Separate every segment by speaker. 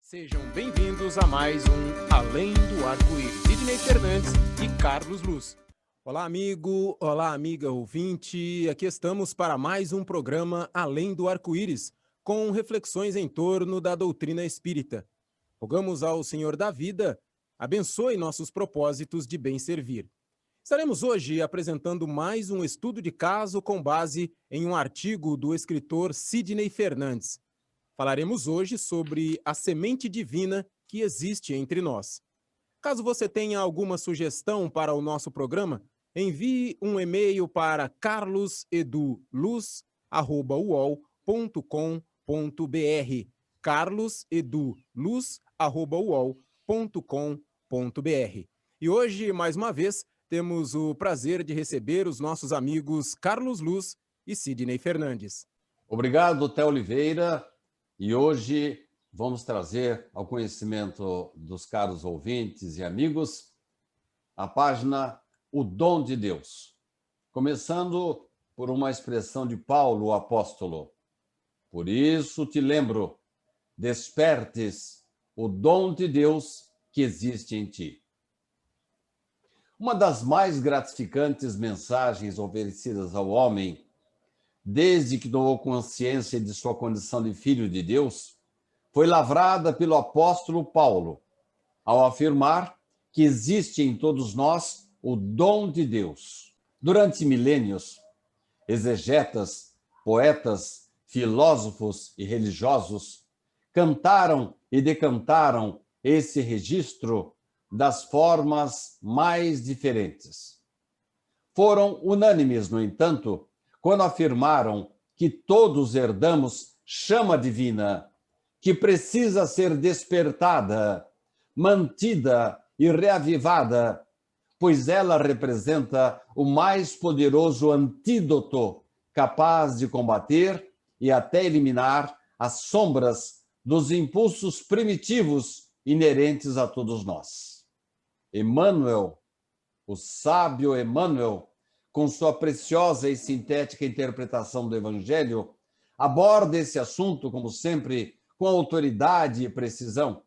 Speaker 1: Sejam bem-vindos a mais um Além do Arco-Íris. Sidney Fernandes e Carlos Luz. Olá, amigo, olá, amiga ouvinte. Aqui estamos para mais um programa Além do Arco-Íris, com reflexões em torno da doutrina espírita. Rogamos ao Senhor da vida, abençoe nossos propósitos de bem servir. Estaremos hoje apresentando mais um estudo de caso com base em um artigo do escritor Sidney Fernandes. Falaremos hoje sobre a semente divina que existe entre nós. Caso você tenha alguma sugestão para o nosso programa, envie um e-mail para carloseduluz@uol.com.br carloseduluz@uol.com.br. E hoje, mais uma vez, temos o prazer de receber os nossos amigos Carlos Luz e Sidney Fernandes.
Speaker 2: Obrigado, Té Oliveira. E hoje vamos trazer ao conhecimento dos caros ouvintes e amigos a página O Dom de Deus. Começando por uma expressão de Paulo, o apóstolo. Por isso te lembro, despertes o dom de Deus que existe em ti. Uma das mais gratificantes mensagens oferecidas ao homem desde que tomou consciência de sua condição de filho de Deus, foi lavrada pelo apóstolo Paulo, ao afirmar que existe em todos nós o dom de Deus. Durante milênios, exegetas, poetas, filósofos e religiosos cantaram e decantaram esse registro das formas mais diferentes. Foram unânimes, no entanto, quando afirmaram que todos herdamos chama divina, que precisa ser despertada, mantida e reavivada, pois ela representa o mais poderoso antídoto capaz de combater e até eliminar as sombras dos impulsos primitivos inerentes a todos nós. Emmanuel, o sábio Emmanuel, com sua preciosa e sintética interpretação do Evangelho, aborda esse assunto, como sempre, com autoridade e precisão,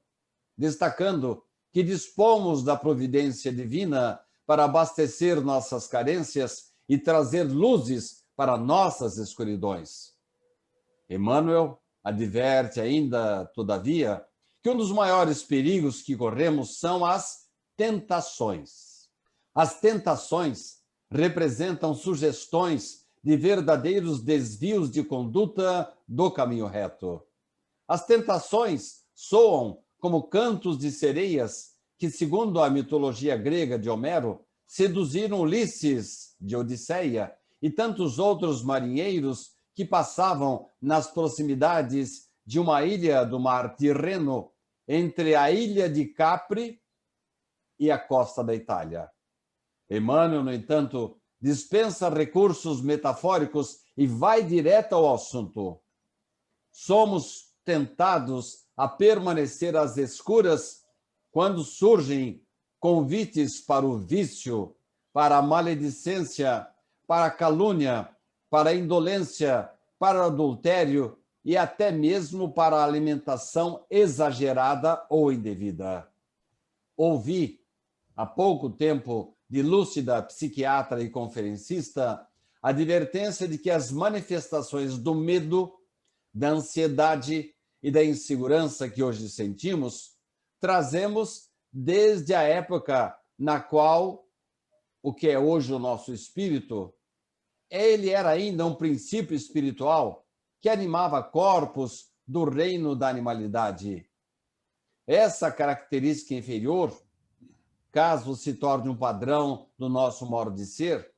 Speaker 2: destacando que dispomos da providência divina para abastecer nossas carências e trazer luzes para nossas escuridões. Emmanuel adverte ainda, todavia, que um dos maiores perigos que corremos são as tentações. As tentações representam sugestões de verdadeiros desvios de conduta do caminho reto. As tentações soam como cantos de sereias que, segundo a mitologia grega de Homero, seduziram Ulisses, de Odisseia, e tantos outros marinheiros que passavam nas proximidades de uma ilha do mar Tirreno, entre a ilha de Capri e a costa da Itália. Emmanuel, no entanto, dispensa recursos metafóricos e vai direto ao assunto. Somos tentados a permanecer às escuras quando surgem convites para o vício, para a maledicência, para a calúnia, para a indolência, para o adultério e até mesmo para a alimentação exagerada ou indevida. Ouvi, há pouco tempo, de lúcida psiquiatra e conferencista, a advertência de que as manifestações do medo, da ansiedade e da insegurança que hoje sentimos, trazemos desde a época na qual o que é hoje o nosso espírito, ele era ainda um princípio espiritual que animava corpos do reino da animalidade. Essa característica inferior, caso se torne um padrão do nosso modo de ser,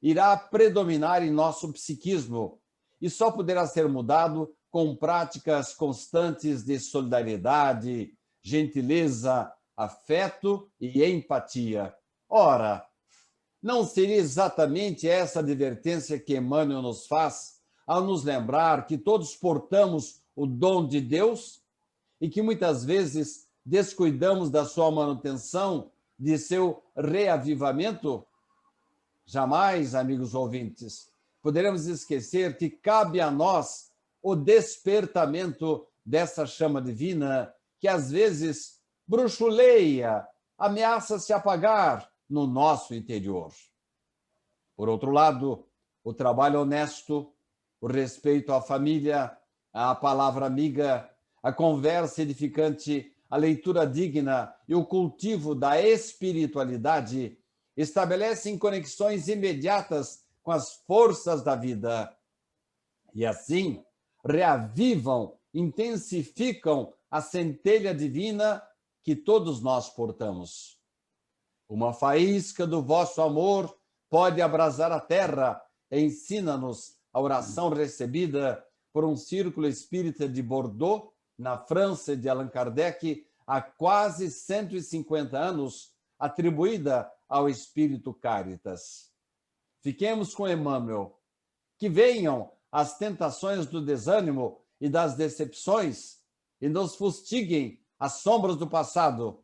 Speaker 2: irá predominar em nosso psiquismo e só poderá ser mudado com práticas constantes de solidariedade, gentileza, afeto e empatia. Ora, não seria exatamente essa advertência que Emmanuel nos faz ao nos lembrar que todos portamos o dom de Deus e que muitas vezes descuidamos da sua manutenção, de seu reavivamento? Jamais, amigos ouvintes, poderemos esquecer que cabe a nós o despertamento dessa chama divina que às vezes bruxuleia, ameaça se apagar no nosso interior. Por outro lado, o trabalho honesto, o respeito à família, a palavra amiga, a conversa edificante, a leitura digna e o cultivo da espiritualidade estabelecem conexões imediatas com as forças da vida e, assim, reavivam, intensificam a centelha divina que todos nós portamos. Uma faísca do vosso amor pode abrasar a terra. Ensina-nos a oração recebida por um círculo espírita de Bordeaux, na França, de Allan Kardec, há quase 150 anos, atribuída ao Espírito Caritas. Fiquemos com Emmanuel. Que venham as tentações do desânimo e das decepções e nos fustiguem as sombras do passado,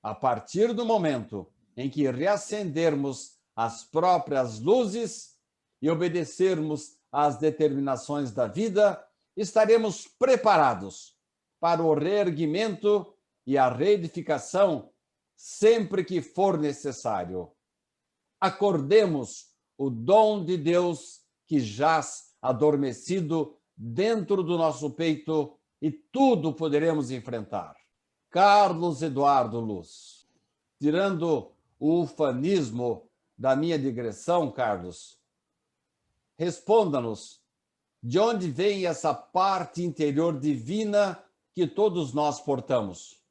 Speaker 2: a partir do momento em que reacendermos as próprias luzes e obedecermos às determinações da vida, estaremos preparados para o reerguimento e a reedificação sempre que for necessário. Acordemos o dom de Deus que jaz adormecido dentro do nosso peito e tudo poderemos enfrentar. Carlos Eduardo Luz. Tirando o ufanismo da minha digressão, Carlos, responda-nos de onde vem essa parte interior divina que todos nós portamos.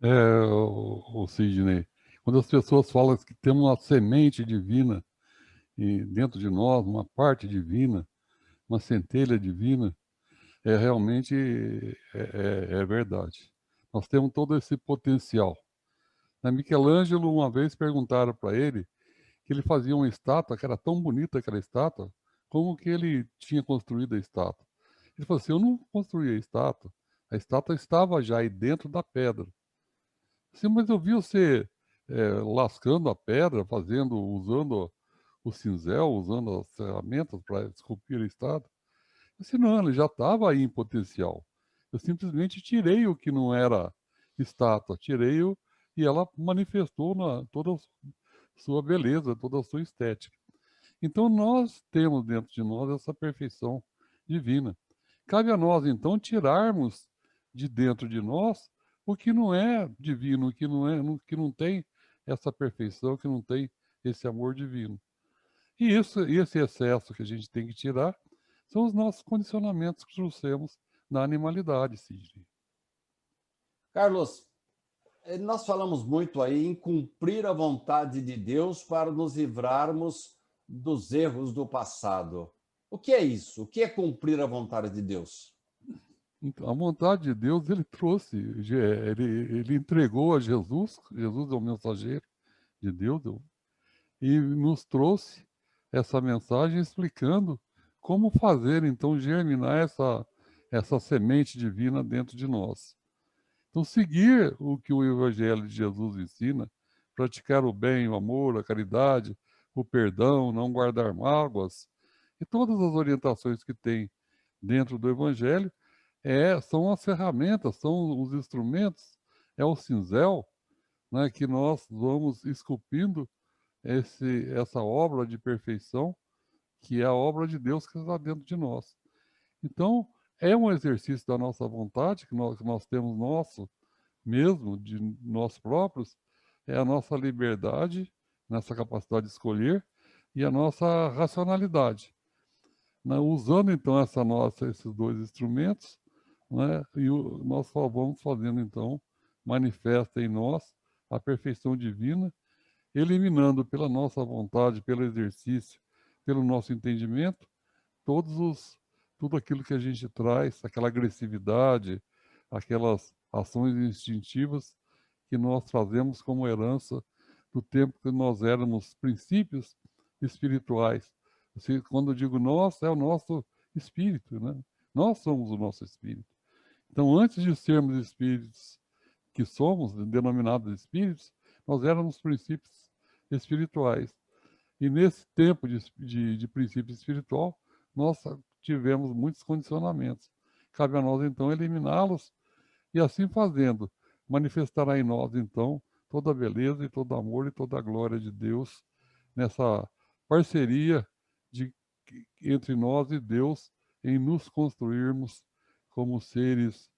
Speaker 3: O Sidney, quando as pessoas falam que temos uma semente divina e dentro de nós, uma parte divina, uma centelha divina, realmente é verdade. Nós temos todo esse potencial. A Michelangelo, uma vez perguntaram para ele que ele fazia uma estátua, que era tão bonita aquela estátua, como que ele tinha construído a estátua. Ele falou assim, eu não construí a estátua estava já aí dentro da pedra. Assim, mas eu vi você lascando a pedra, usando o cinzel, usando as ferramentas para esculpir a estátua. Eu disse, não, ele já estava aí em potencial. Eu simplesmente tirei o que não era estátua, tirei-o e ela manifestou toda a sua beleza, toda a sua estética. Então nós temos dentro de nós essa perfeição divina. Cabe a nós, então, tirarmos de dentro de nós o que não é divino, que não tem essa perfeição, que não tem esse amor divino. E esse excesso que a gente tem que tirar são os nossos condicionamentos que trouxemos na animalidade, Sidney.
Speaker 2: Carlos, nós falamos muito aí em cumprir a vontade de Deus para nos livrarmos dos erros do passado. O que é isso? O que é cumprir a vontade de Deus?
Speaker 3: Então, a vontade de Deus, ele trouxe, ele entregou a Jesus, Jesus é o mensageiro de Deus, e nos trouxe essa mensagem explicando como fazer, então, germinar essa semente divina dentro de nós. Então, seguir o que o Evangelho de Jesus ensina, praticar o bem, o amor, a caridade, o perdão, não guardar mágoas, e todas as orientações que tem dentro do Evangelho, são as ferramentas, são os instrumentos, é o cinzel, né, que nós vamos esculpindo essa obra de perfeição, que é a obra de Deus que está dentro de nós. Então, é um exercício da nossa vontade, que nós temos nosso mesmo, de nós próprios, é a nossa liberdade, nessa capacidade de escolher, e a nossa racionalidade. Né? Usando, então, esses dois instrumentos, né? Nós só vamos fazendo, então, manifesta em nós a perfeição divina, eliminando pela nossa vontade, pelo exercício, pelo nosso entendimento, tudo aquilo que a gente traz, aquela agressividade, aquelas ações instintivas que nós trazemos como herança do tempo que nós éramos princípios espirituais. Assim, quando eu digo nós, é o nosso espírito, né? Nós somos o nosso espírito. Então, antes de sermos espíritos que somos, denominados espíritos, nós éramos princípios espirituais. E nesse tempo de princípio espiritual, nós tivemos muitos condicionamentos. Cabe a nós, então, eliminá-los E assim fazendo, manifestará em nós, então, toda a beleza e todo amor e toda a glória de Deus nessa parceria entre nós e Deus em nos construirmos como seres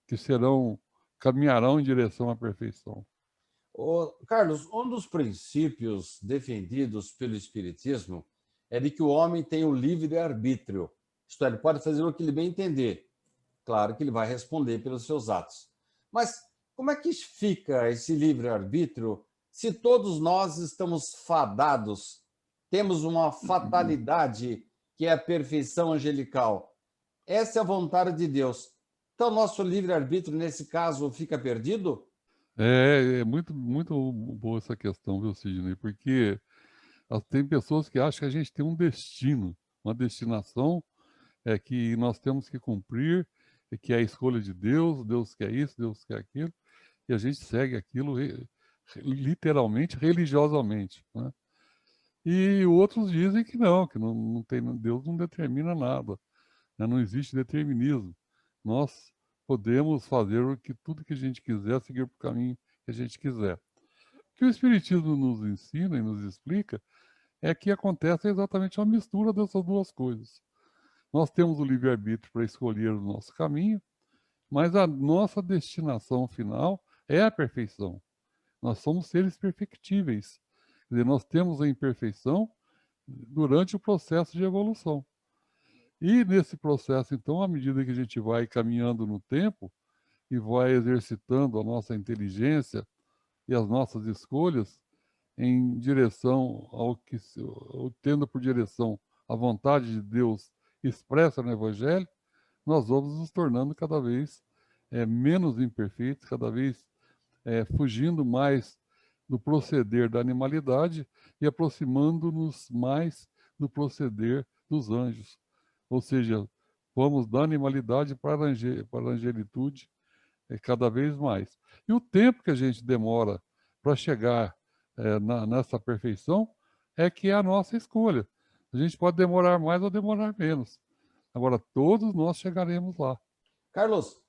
Speaker 3: que caminharão em direção à perfeição.
Speaker 2: Ô, Carlos, um dos princípios defendidos pelo Espiritismo é de que o homem tem o livre-arbítrio. Isto é, ele pode fazer o que ele bem entender. Claro que ele vai responder pelos seus atos. Mas como é que fica esse livre-arbítrio se todos nós estamos fadados, temos uma fatalidade que é a perfeição angelical? Essa é a vontade de Deus. Então, nosso livre-arbítrio, nesse caso, fica perdido?
Speaker 3: É muito, muito boa essa questão, viu, Sidney? Porque tem pessoas que acham que a gente tem um destino, uma destinação que nós temos que cumprir, que é a escolha de Deus, Deus quer isso, Deus quer aquilo, e a gente segue aquilo literalmente, religiosamente, né? E outros dizem que não tem, Deus não determina nada, né? Não existe determinismo. Nós podemos fazer tudo que a gente quiser, seguir para o caminho que a gente quiser. O que o Espiritismo nos ensina e nos explica é que acontece exatamente uma mistura dessas duas coisas. Nós temos o livre-arbítrio para escolher o nosso caminho, mas a nossa destinação final é a perfeição. Nós somos seres perfectíveis. Quer dizer, nós temos a imperfeição durante o processo de evolução. E nesse processo, então, à medida que a gente vai caminhando no tempo e vai exercitando a nossa inteligência e as nossas escolhas em direção tendo por direção a vontade de Deus expressa no Evangelho, nós vamos nos tornando cada vez menos imperfeitos, cada vez fugindo mais do proceder da animalidade e aproximando-nos mais do proceder dos anjos. Ou seja, vamos da animalidade para a angelitude cada vez mais. E o tempo que a gente demora para chegar nessa perfeição é que é a nossa escolha. A gente pode demorar mais ou demorar menos. Agora, todos nós chegaremos lá.
Speaker 2: Carlos,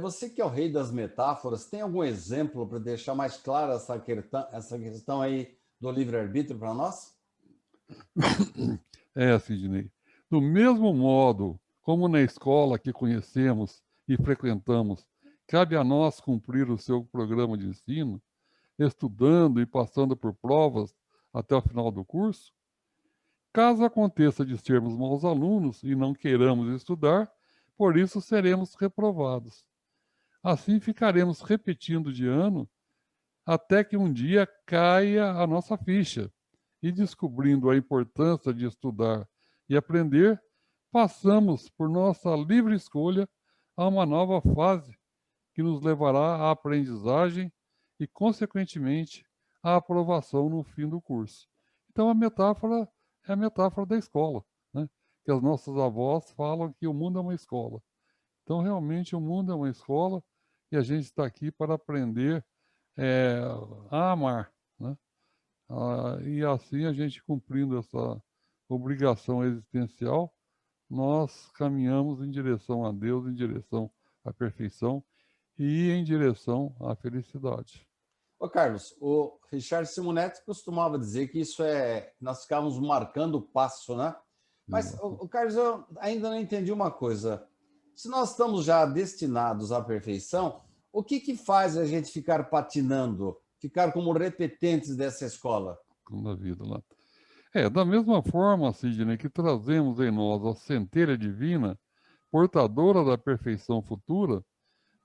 Speaker 2: você que é o rei das metáforas, tem algum exemplo para deixar mais clara essa questão aí do livre-arbítrio para nós?
Speaker 3: Sidney. Do mesmo modo como na escola que conhecemos e frequentamos, cabe a nós cumprir o seu programa de ensino, estudando e passando por provas até o final do curso, caso aconteça de sermos maus alunos e não queiramos estudar, por isso seremos reprovados. Assim ficaremos repetindo de ano até que um dia caia a nossa ficha e, descobrindo a importância de estudar e aprender, passamos por nossa livre escolha a uma nova fase que nos levará à aprendizagem e, consequentemente, à aprovação no fim do curso. Então, a metáfora é a metáfora da escola, né? Que as nossas avós falam que o mundo é uma escola. Então, realmente, o mundo é uma escola e a gente está aqui para aprender a amar, né? E assim, a gente cumprindo essa obrigação existencial, nós caminhamos em direção a Deus, em direção à perfeição e em direção à felicidade.
Speaker 2: Ô, Carlos, o Richard Simonetti costumava dizer que nós ficávamos marcando o passo, né? Mas, Carlos, eu ainda não entendi uma coisa. Se nós estamos já destinados à perfeição, o que faz a gente ficar patinando, ficar como repetentes dessa escola?
Speaker 3: Da vida lá. Da mesma forma, Sidney, que trazemos em nós a centelha divina, portadora da perfeição futura,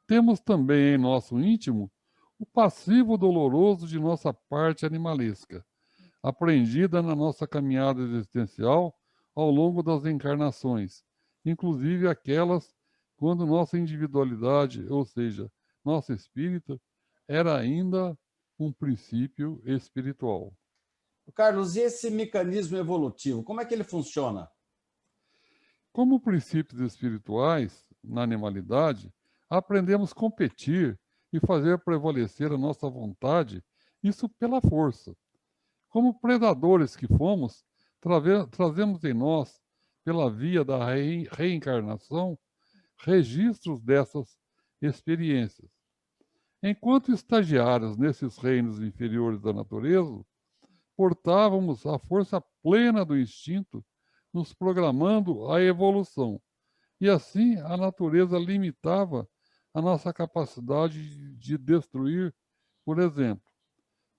Speaker 3: temos também em nosso íntimo o passivo doloroso de nossa parte animalesca, aprendida na nossa caminhada existencial ao longo das encarnações, inclusive aquelas quando nossa individualidade, ou seja, nosso espírito, era ainda um princípio espiritual.
Speaker 2: Carlos, e esse mecanismo evolutivo, como é que ele funciona?
Speaker 3: Como princípios espirituais, na animalidade, aprendemos a competir e fazer prevalecer a nossa vontade, isso pela força. Como predadores que fomos, trazemos em nós, pela via da reencarnação, registros dessas experiências. Enquanto estagiários nesses reinos inferiores da natureza, portávamos a força plena do instinto, nos programando à evolução. E assim a natureza limitava a nossa capacidade de destruir, por exemplo.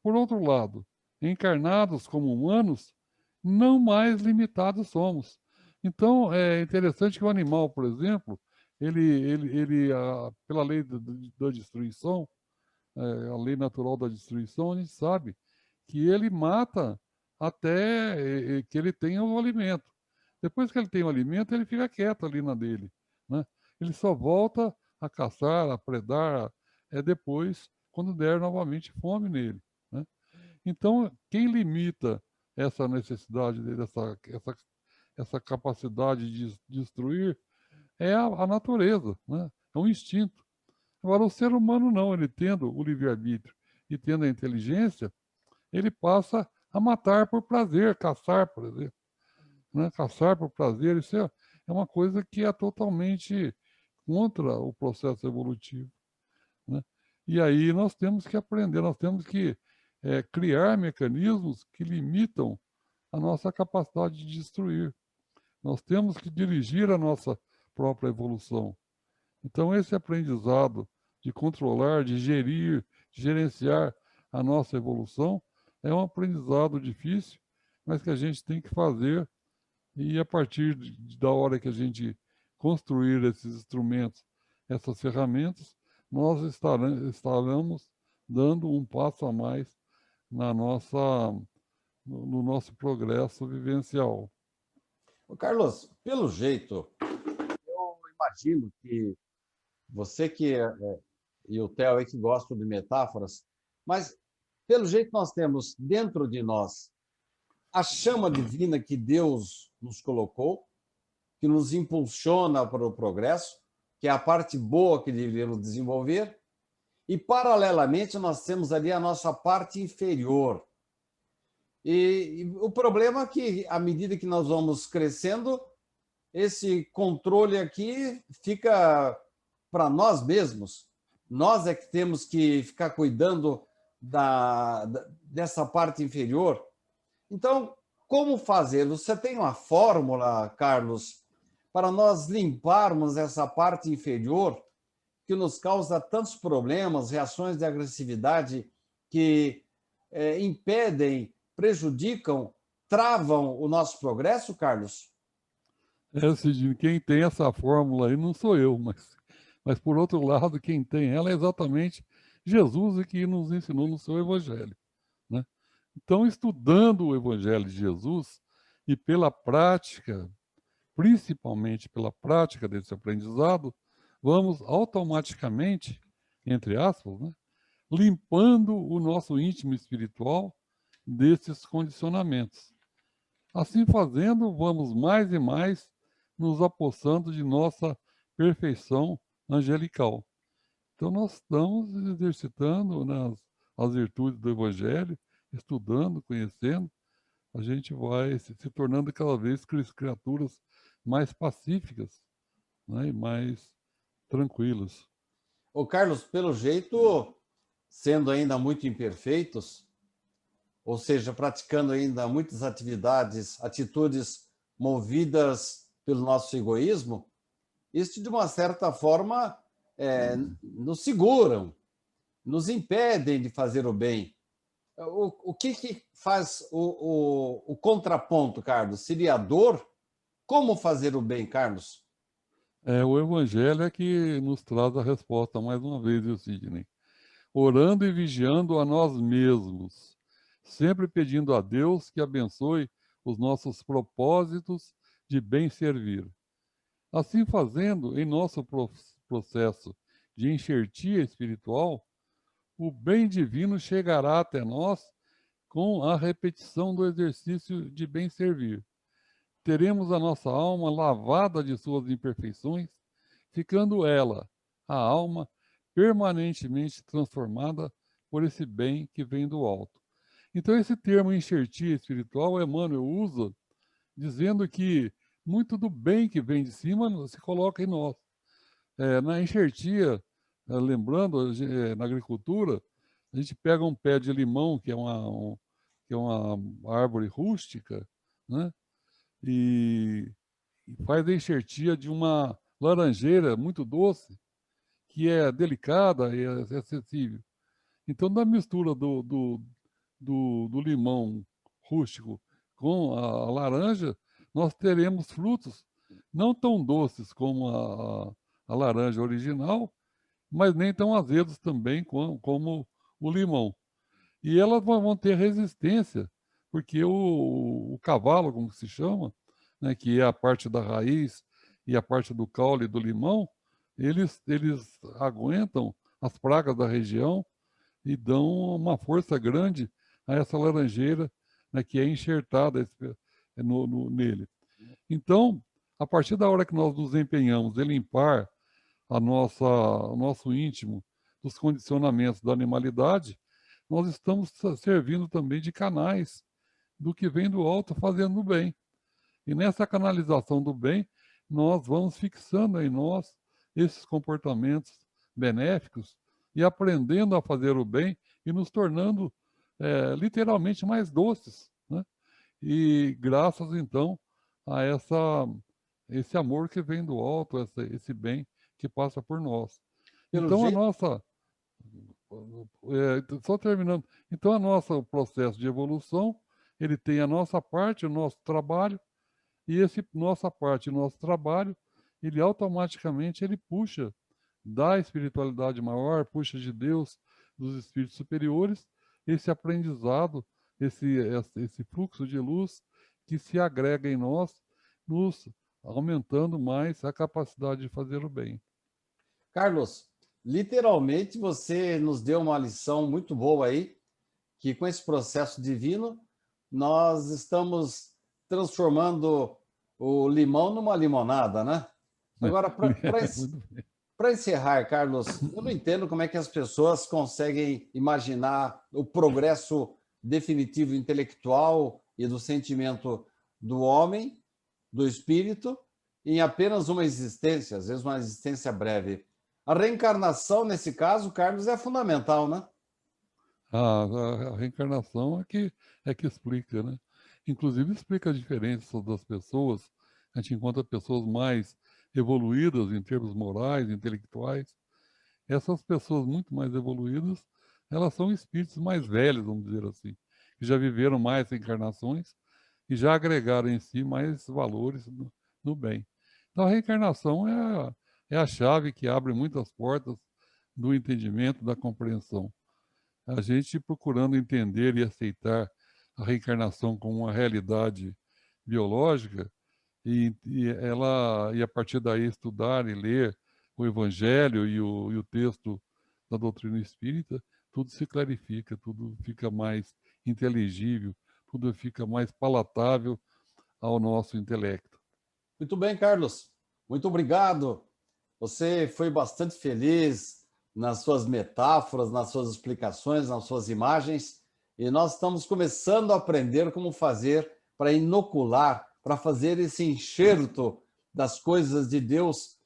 Speaker 3: Por outro lado, encarnados como humanos, não mais limitados somos. Então, é interessante que o animal, por exemplo, pela lei da destruição, a lei natural da destruição, a gente sabe que ele mata até que ele tenha o alimento. Depois que ele tem o alimento, ele fica quieto ali na dele, né? Ele só volta a caçar, a predar, depois, quando der novamente fome nele, né? Então, quem limita essa necessidade dele, essa capacidade de destruir, é a natureza, né? É um instinto. Agora, o ser humano não, ele tendo o livre-arbítrio e tendo a inteligência, ele passa a matar por prazer, caçar, por exemplo, né? Caçar por prazer, isso é uma coisa que é totalmente contra o processo evolutivo, né? E aí nós temos que aprender, nós temos que criar mecanismos que limitam a nossa capacidade de destruir. Nós temos que dirigir a nossa própria evolução. Então, esse aprendizado de controlar, de gerir, de gerenciar a nossa evolução é um aprendizado difícil, mas que a gente tem que fazer, e a partir da hora que a gente construir esses instrumentos, essas ferramentas, nós estaremos dando um passo a mais no nosso progresso vivencial.
Speaker 2: Carlos, pelo jeito, eu imagino que você e o Theo aí que gostam de metáforas, mas pelo jeito nós temos dentro de nós a chama divina que Deus nos colocou, que nos impulsiona para o progresso, que é a parte boa que devemos desenvolver, e paralelamente nós temos ali a nossa parte inferior. E o problema é que, à medida que nós vamos crescendo, esse controle aqui fica para nós mesmos. Nós é que temos que ficar cuidando dessa parte inferior. Então, como fazer? Você tem uma fórmula, Carlos, para nós limparmos essa parte inferior que nos causa tantos problemas, reações de agressividade que impedem, prejudicam, travam o nosso progresso, Carlos?
Speaker 3: Cidinho, quem tem essa fórmula aí não sou eu, mas por outro lado, quem tem ela é exatamente Jesus, que nos ensinou no seu Evangelho, né? Então, estudando o Evangelho de Jesus e pela prática, principalmente pela prática desse aprendizado, vamos automaticamente, entre aspas, né, limpando o nosso íntimo espiritual desses condicionamentos. Assim fazendo, vamos mais e mais nos apossando de nossa perfeição angelical. Então, nós estamos exercitando as virtudes do Evangelho, estudando, conhecendo, a gente vai se tornando cada vez criaturas mais pacíficas, né, e mais tranquilas.
Speaker 2: Ô, Carlos, pelo jeito, sendo ainda muito imperfeitos, ou seja, praticando ainda muitas atitudes movidas pelo nosso egoísmo, isso, de uma certa forma, nos seguram, nos impedem de fazer o bem. O que faz o contraponto, Carlos? Seria a dor? Como fazer o bem, Carlos?
Speaker 3: O Evangelho é que nos traz a resposta, mais uma vez, viu, Sidney? Orando e vigiando a nós mesmos, sempre pedindo a Deus que abençoe os nossos propósitos de bem servir. Assim fazendo, em nosso processo de enxertia espiritual, o bem divino chegará até nós com a repetição do exercício de bem servir. Teremos a nossa alma lavada de suas imperfeições, ficando ela, a alma, permanentemente transformada por esse bem que vem do alto. Então, esse termo enxertia espiritual, Emmanuel usa, dizendo que muito do bem que vem de cima se coloca em nós. Na enxertia, lembrando, na agricultura, a gente pega um pé de limão, que é uma árvore rústica, né? E faz a enxertia de uma laranjeira muito doce, que é delicada e é acessível. Então, na mistura do limão rústico com a laranja, nós teremos frutos não tão doces como a laranja original, mas nem tão azedos também como o limão. E elas vão ter resistência, porque o cavalo, como se chama, né, que é a parte da raiz e a parte do caule do limão, eles aguentam as pragas da região e dão uma força grande a essa laranjeira, né, que é enxertada nele. Então, a partir da hora que nós nos empenhamos em limpar o nosso íntimo dos condicionamentos da animalidade, nós estamos servindo também de canais do que vem do alto fazendo o bem. E nessa canalização do bem, nós vamos fixando em nós esses comportamentos benéficos e aprendendo a fazer o bem e nos tornando literalmente mais doces, né? E graças, então, a esse amor que vem do alto, esse bem que passa por nós. Então, só terminando. Então, o nosso processo de evolução, ele tem a nossa parte, o nosso trabalho, e nossa parte, o nosso trabalho, ele automaticamente puxa da espiritualidade maior, puxa de Deus, dos espíritos superiores, esse aprendizado, esse fluxo de luz que se agrega em nós, nos aumentando mais a capacidade de fazer o bem.
Speaker 2: Carlos, literalmente você nos deu uma lição muito boa aí, que com esse processo divino, nós estamos transformando o limão numa limonada, né? Agora, para encerrar, Carlos, eu não entendo como é que as pessoas conseguem imaginar o progresso definitivo intelectual e do sentimento do homem, do espírito, em apenas uma existência, às vezes uma existência breve. A reencarnação, nesse caso, Carlos, é fundamental, né?
Speaker 3: A reencarnação é que explica, né? Inclusive explica a diferença das pessoas. A gente encontra pessoas mais evoluídas em termos morais, intelectuais. Essas pessoas muito mais evoluídas, elas são espíritos mais velhos, vamos dizer assim, que já viveram mais reencarnações e já agregaram em si mais valores no bem. Então a reencarnação é a chave que abre muitas portas do entendimento, da compreensão. A gente procurando entender e aceitar a reencarnação como uma realidade biológica e a partir daí estudar e ler o Evangelho e o texto da doutrina espírita, tudo se clarifica, tudo fica mais inteligível, tudo fica mais palatável ao nosso intelecto.
Speaker 2: Muito bem, Carlos. Muito obrigado. Você foi bastante feliz nas suas metáforas, nas suas explicações, nas suas imagens, e nós estamos começando a aprender como fazer para inocular, para fazer esse enxerto das coisas de Deus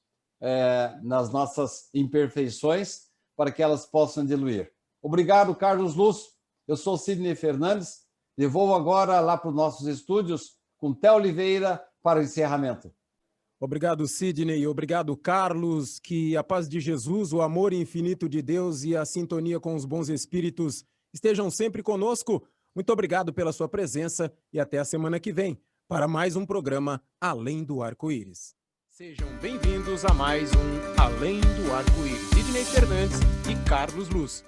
Speaker 2: nas nossas imperfeições, para que elas possam diluir. Obrigado, Carlos Luz. Eu sou Sidney Fernandes. Devolvo agora lá para os nossos estúdios com Theo Oliveira para o encerramento.
Speaker 1: Obrigado, Sidney. Obrigado, Carlos. Que a paz de Jesus, o amor infinito de Deus e a sintonia com os bons espíritos estejam sempre conosco. Muito obrigado pela sua presença e até a semana que vem para mais um programa Além do Arco-Íris. Sejam bem-vindos a mais um Além do Arco-Íris. Sidney Fernandes e Carlos Luz.